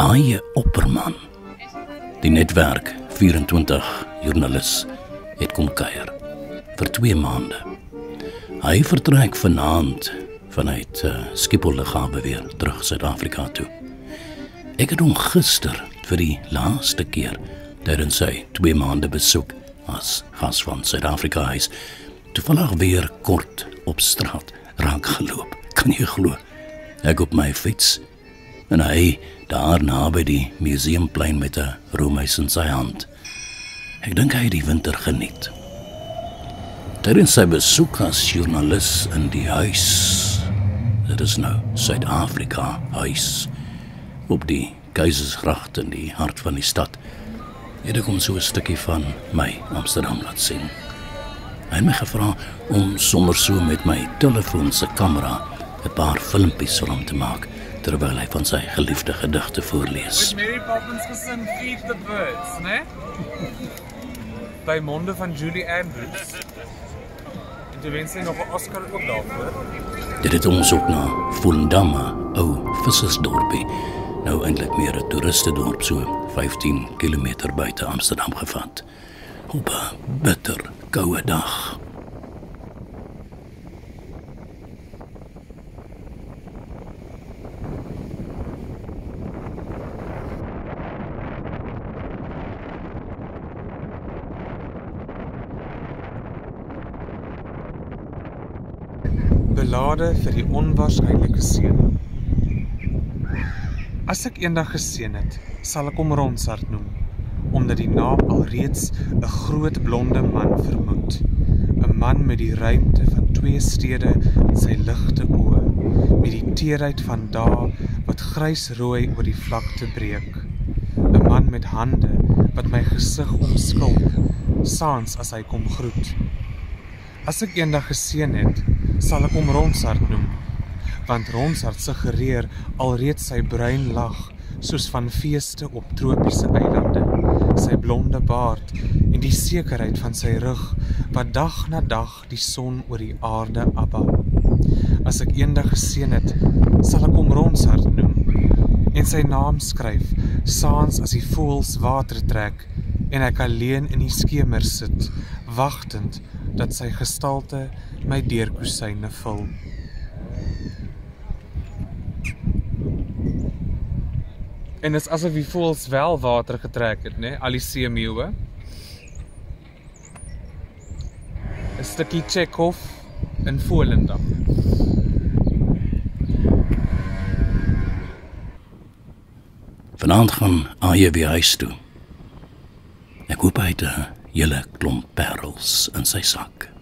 A.J. Opperman, die netwerk 24 joernalis, het kom kuier vir 2 maande. Hy vertrek vanaand vanuit Schiphol-lughawe weer terug Suid-Afrika toe. Ek het hom gister vir die laaste keer tydens sy 2 maande besoek as gas van Suid-Afrika huis toevallig weer kort op straat raak geloop. Kan jy glo? Ek op my fiets en hy daar naby die museumplein met 'n roomys in sy hand. Ek dink hy het die winter geniet. Tydens sy besoek as joernalis in die huis, dit is nou Suid-Afrika huis, op die Keizersgracht in die hart van die stad, het ek hom so 'n stukkie van my Amsterdam laat sien. Hy het my gevra om sommer so met my telefoon se kamera 'n paar filmpies vir hom te maak, terwyl hy van sy geliefde gedigte voorlees. Met Mary Poppins gesing Feed the Birds, né? By monde van Julie Andrews. En toe wens hy nog 'n Oscar ook daarvoor. Dit het ons ook na Volendam, ou vissersdorpie, nou eintlik meer 'n toeristedorp so 15 kilometer buite Amsterdam gevat. Op 'n bitter koue dag. Belade vir die onwaarskynlike seun. As ek eendag geseën het, sal ek hom Ronsard noem, omdat die naam alreeds 'n groot blonde man vermoed. 'n Man met die ruimte van 2 stede in sy ligte oë, met die teerheid van dae wat grysrooi oor die vlakte breek. 'n Man met hande wat my gesig omskulp, saans as hy kom groet. As ek eendag geseën het, sal ek hom Ronsard noem, want Ronsard suggereer alreeds sy bruin lag, soos van feeste op tropiese eilande, sy blonde baard en die sekerheid van sy rug, wat dag na dag die son oor die aarde abba. As ek eendag geseën het, sal ek hom Ronsard noem, en sy naam skryf, saans as die voëls water trek, en ek alleen in die skemer sit, wagtend dat sy gestalte my deurkusyne vul. En dis asof die voëls wel water getrek het, né? Al die seemeeuwe. 'n stukkie Chekhov in Volendam. Vanaand gaan A.J. weer huis toe. Ek hoop hy het 'n hele klomp parels in sy sak.